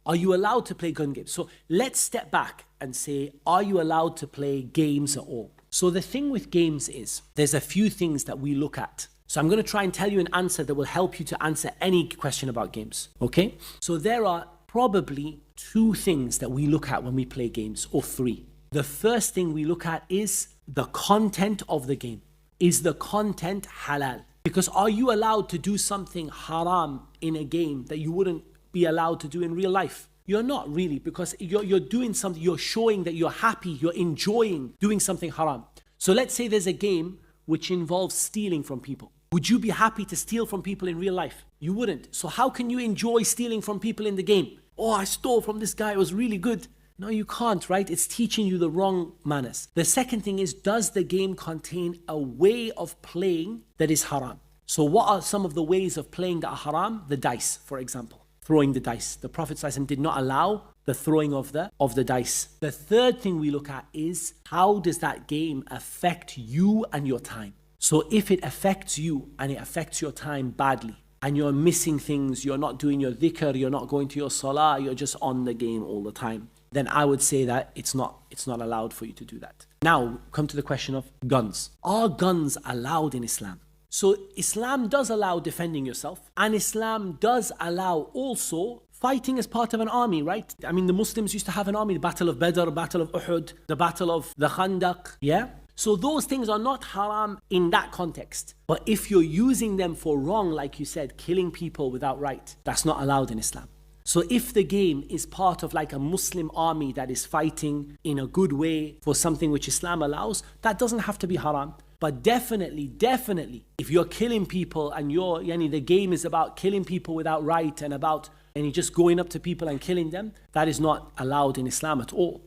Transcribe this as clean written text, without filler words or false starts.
Are you allowed to play gun games? So let's step back and say, are you allowed to play games at all? So the thing with games is, there's a few things that we look at. So I'm going to try and tell you an answer that will help you to answer any question about games, okay? So there are probably 2 things that we look at when we play games, or 3. The first thing we look at is the content of the game. Is the content halal? Because are you allowed to do something haram in a game that you wouldn't be allowed to do in real life? You're not really, because you're doing something, you're showing that you're happy, you're enjoying doing something haram. So let's say there's a game which involves stealing from people. Would you be happy to steal from people in real life? You wouldn't. So how can you enjoy stealing from people in the game? Oh, I stole from this guy, it was really good. No, you can't, right? It's teaching you the wrong manners. The second thing is, does the game contain a way of playing that is haram? So what are some of the ways of playing that are haram? The dice, for example. Throwing the dice. The Prophet ﷺ did not allow the throwing of the dice. The third thing we look at is, how does that game affect you and your time? So if it affects you and it affects your time badly, and you're missing things, you're not doing your dhikr, you're not going to your salah, you're just on the game all the time, then I would say that it's not allowed for you to do that. Now, come to the question of guns. Are guns allowed in Islam? So Islam does allow defending yourself, and Islam does allow also fighting as part of an army, right? I mean, the Muslims used to have an army, the Battle of Badr, Battle of Uhud, the Battle of the Khandaq, yeah? So those things are not haram in that context. But if you're using them for wrong, like you said, killing people without right, that's not allowed in Islam. So if the game is part of like a Muslim army that is fighting in a good way for something which Islam allows, that doesn't have to be haram. But definitely, if you're killing people and the game is about killing people without right and you're just going up to people and killing them, that is not allowed in Islam at all.